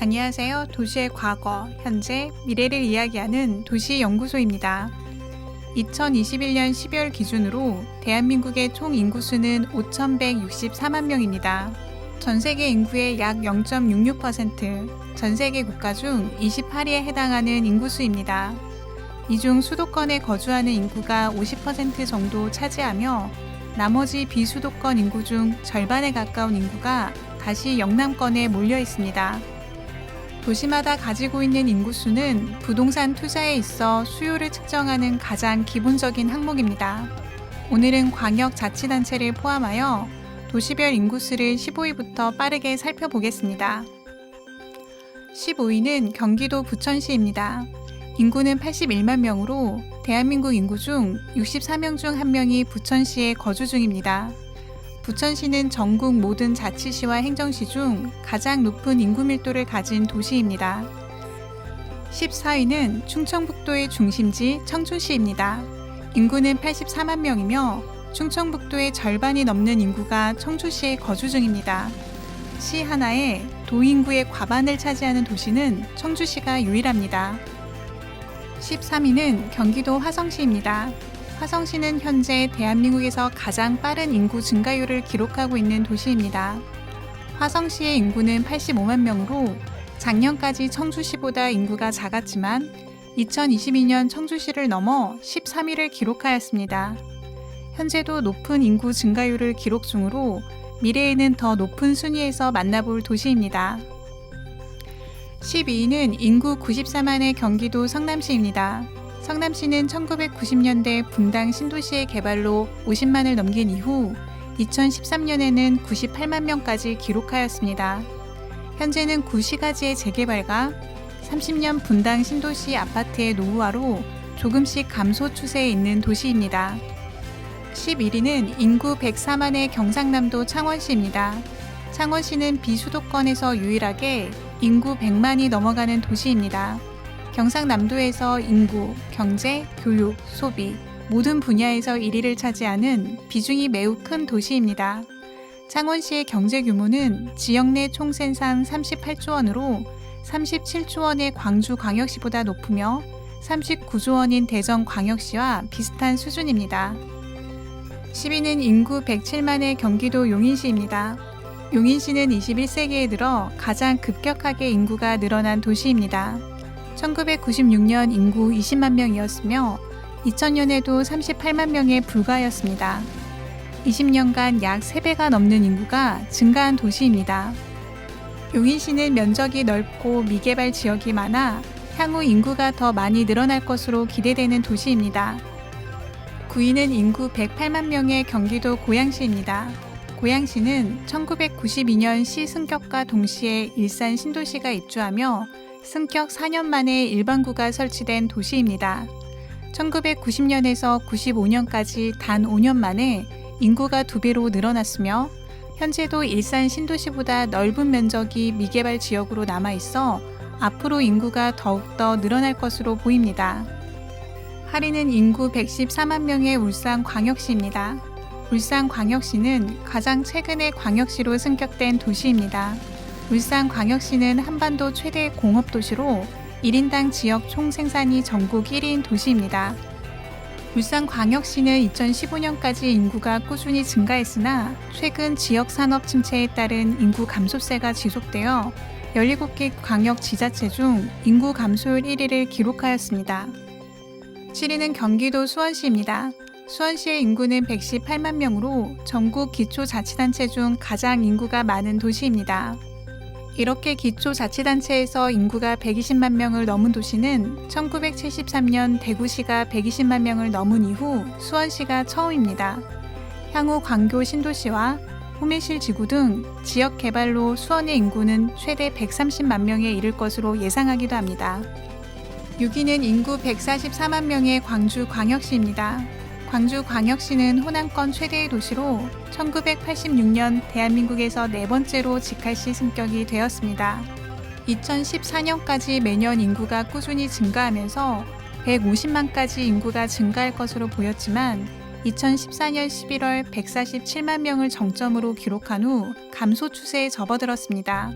안녕하세요. 도시의 과거, 현재, 미래를 이야기하는 도시연구소입니다. 2021년 12월 기준으로 대한민국의 총 인구수는 5,164만 명입니다. 전 세계 인구의 약 0.66%, 전 세계 국가 중 28위에 해당하는 인구수입니다. 이 중 수도권에 거주하는 인구가 50% 정도 차지하며 나머지 비수도권 인구 중 절반에 가까운 인구가 다시 영남권에 몰려 있습니다. 도시마다 가지고 있는 인구수는 부동산 투자에 있어 수요를 측정하는 가장 기본적인 항목입니다. 오늘은 광역자치단체를 포함하여 도시별 인구수를 15위부터 빠르게 살펴보겠습니다. 15위는 경기도 부천시입니다. 인구는 81만 명으로 대한민국 인구 중 64명 중 1명이 부천시에 거주 중입니다. 부천시는 전국 모든 자치시와 행정시 중 가장 높은 인구 밀도를 가진 도시입니다. 14위는 충청북도의 중심지 청주시입니다. 인구는 84만 명이며 충청북도의 절반이 넘는 인구가 청주시에 거주 중입니다. 시 하나에 도인구의 과반을 차지하는 도시는 청주시가 유일합니다. 13위는 경기도 화성시입니다. 화성시는 현재 대한민국에서 가장 빠른 인구 증가율을 기록하고 있는 도시입니다. 화성시의 인구는 85만 명으로 작년까지 청주시보다 인구가 작았지만 2022년 청주시를 넘어 13위를 기록하였습니다. 현재도 높은 인구 증가율을 기록 중으로 미래에는 더 높은 순위에서 만나볼 도시입니다. 12위는 인구 94만의 경기도 성남시입니다. 성남시는 1990년대 분당 신도시의 개발로 50만을 넘긴 이후 2013년에는 98만 명까지 기록하였습니다. 현재는 구시가지의 재개발과 30년 분당 신도시 아파트의 노후화로 조금씩 감소 추세에 있는 도시입니다. 11위는 인구 104만의 경상남도 창원시입니다. 창원시는 비수도권에서 유일하게 인구 100만이 넘어가는 도시입니다. 경상남도에서 인구, 경제, 교육, 소비 모든 분야에서 1위를 차지하는 비중이 매우 큰 도시입니다. 창원시의 경제 규모는 지역 내 총생산 38조 원으로 37조 원의 광주광역시보다 높으며 39조 원인 대전광역시와 비슷한 수준입니다. 10위는 인구 107만의 경기도 용인시입니다. 용인시는 21세기에 들어 가장 급격하게 인구가 늘어난 도시입니다. 1996년 인구 20만 명이었으며 2000년에도 38만 명에 불과하였습니다. 20년간 약 3배가 넘는 인구가 증가한 도시입니다. 용인시는 면적이 넓고 미개발 지역이 많아 향후 인구가 더 많이 늘어날 것으로 기대되는 도시입니다. 9위는 인구 108만 명의 경기도 고양시입니다. 고양시는 1992년 시 승격과 동시에 일산 신도시가 입주하며 승격 4년 만에 일반구가 설치된 도시입니다. 1990년에서 95년까지 단 5년 만에 인구가 2배로 늘어났으며 현재도 일산 신도시보다 넓은 면적이 미개발 지역으로 남아있어 앞으로 인구가 더욱더 늘어날 것으로 보입니다. 8위는 인구 114만 명의 울산광역시입니다. 울산광역시는 가장 최근에 광역시로 승격된 도시입니다. 울산광역시는 한반도 최대 공업도시로 1인당 지역 총생산이 전국 1위인 도시입니다. 울산광역시는 2015년까지 인구가 꾸준히 증가했으나 최근 지역산업 침체에 따른 인구 감소세가 지속되어 17개 광역지자체 중 인구 감소율 1위를 기록하였습니다. 7위는 경기도 수원시입니다. 수원시의 인구는 118만 명으로 전국 기초자치단체 중 가장 인구가 많은 도시입니다. 이렇게 기초자치단체에서 인구가 120만 명을 넘은 도시는 1973년 대구시가 120만 명을 넘은 이후 수원시가 처음입니다. 향후 광교 신도시와 호미실 지구 등 지역 개발로 수원의 인구는 최대 130만 명에 이를 것으로 예상하기도 합니다. 6위는 인구 144만 명의 광주광역시입니다. 광주광역시는 호남권 최대의 도시로 1986년 대한민국에서 4번째로 직할시 승격이 되었습니다. 2014년까지 매년 인구가 꾸준히 증가하면서 150만까지 인구가 증가할 것으로 보였지만 2014년 11월 147만 명을 정점으로 기록한 후 감소 추세에 접어들었습니다.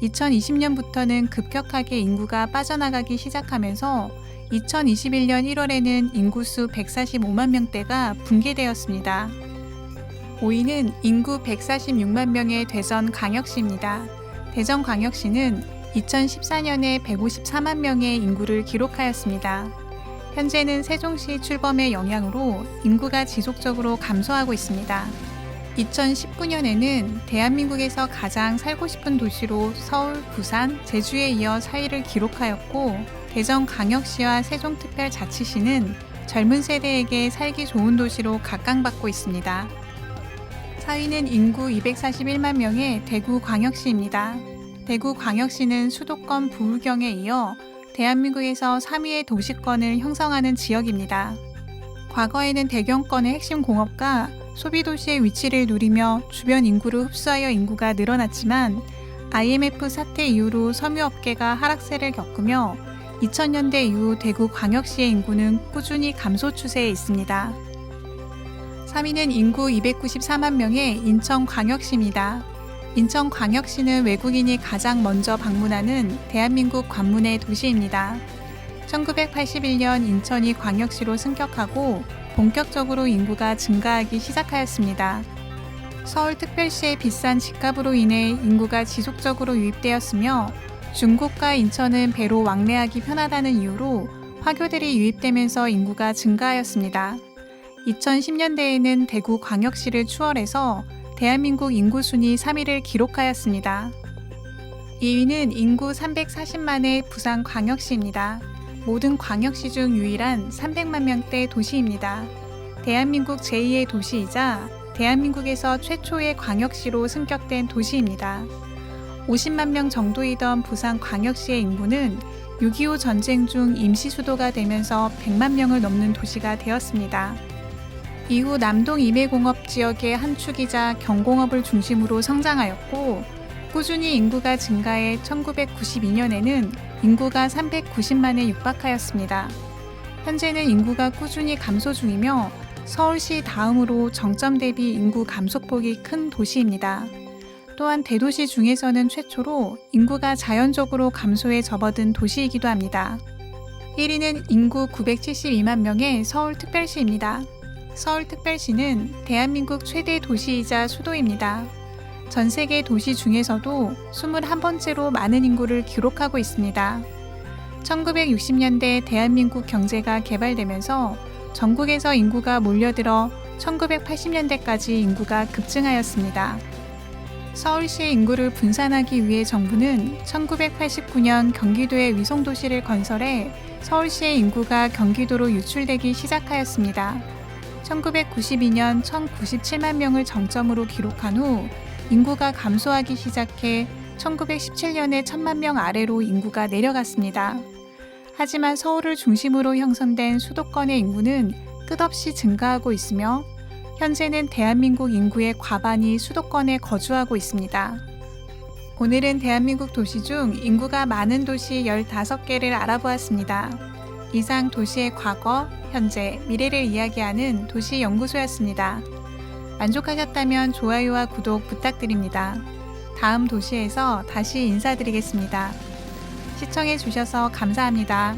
2020년부터는 급격하게 인구가 빠져나가기 시작하면서 2021년 1월에는 인구수 145만 명대가 붕괴되었습니다. 5위는 인구 146만 명의 대전광역시입니다. 대전광역시는 2014년에 154만 명의 인구를 기록하였습니다. 현재는 세종시 출범의 영향으로 인구가 지속적으로 감소하고 있습니다. 2019년에는 대한민국에서 가장 살고 싶은 도시로 서울, 부산, 제주에 이어 4위를 기록하였고, 대전광역시와 세종특별자치시는 젊은 세대에게 살기 좋은 도시로 각광받고 있습니다. 4위는 인구 241만 명의 대구광역시입니다. 대구광역시는 수도권 부울경에 이어 대한민국에서 3위의 도시권을 형성하는 지역입니다. 과거에는 대경권의 핵심 공업과 소비도시의 위치를 누리며 주변 인구를 흡수하여 인구가 늘어났지만 IMF 사태 이후로 섬유업계가 하락세를 겪으며 2000년대 이후 대구광역시의 인구는 꾸준히 감소 추세에 있습니다. 3위는 인구 294만 명의 인천광역시입니다. 인천광역시는 외국인이 가장 먼저 방문하는 대한민국 관문의 도시입니다. 1981년 인천이 광역시로 승격하고 본격적으로 인구가 증가하기 시작하였습니다. 서울특별시의 비싼 집값으로 인해 인구가 지속적으로 유입되었으며 중국과 인천은 배로 왕래하기 편하다는 이유로 화교들이 유입되면서 인구가 증가하였습니다. 2010년대에는 대구광역시를 추월해서 대한민국 인구 순위 3위를 기록하였습니다. 2위는 인구 340만의 부산광역시입니다. 모든 광역시 중 유일한 300만 명대 도시입니다. 대한민국 제2의 도시이자 대한민국에서 최초의 광역시로 승격된 도시입니다. 50만 명 정도이던 부산광역시의 인구는 6.25 전쟁 중 임시 수도가 되면서 100만 명을 넘는 도시가 되었습니다. 이후 남동 임해공업 지역의 한 축이자 경공업을 중심으로 성장하였고, 꾸준히 인구가 증가해 1992년에는 인구가 390만에 육박하였습니다. 현재는 인구가 꾸준히 감소 중이며 서울시 다음으로 정점 대비 인구 감소폭이 큰 도시입니다. 또한 대도시 중에서는 최초로 인구가 자연적으로 감소에 접어든 도시이기도 합니다. 1위는 인구 972만 명의 서울특별시입니다. 서울특별시는 대한민국 최대 도시이자 수도입니다. 전 세계 도시 중에서도 21번째로 많은 인구를 기록하고 있습니다. 1960년대 대한민국 경제가 개발되면서 전국에서 인구가 몰려들어 1980년대까지 인구가 급증하였습니다. 서울시의 인구를 분산하기 위해 정부는 1989년 경기도에 위성도시를 건설해 서울시의 인구가 경기도로 유출되기 시작하였습니다. 1992년 1097만 명을 정점으로 기록한 후 인구가 감소하기 시작해 1917년에 1000만 명 아래로 인구가 내려갔습니다. 하지만 서울을 중심으로 형성된 수도권의 인구는 끝없이 증가하고 있으며 현재는 대한민국 인구의 과반이 수도권에 거주하고 있습니다. 오늘은 대한민국 도시 중 인구가 많은 도시 15개를 알아보았습니다. 이상 도시의 과거, 현재, 미래를 이야기하는 도시연구소였습니다. 만족하셨다면 좋아요와 구독 부탁드립니다. 다음 도시에서 다시 인사드리겠습니다. 시청해 주셔서 감사합니다.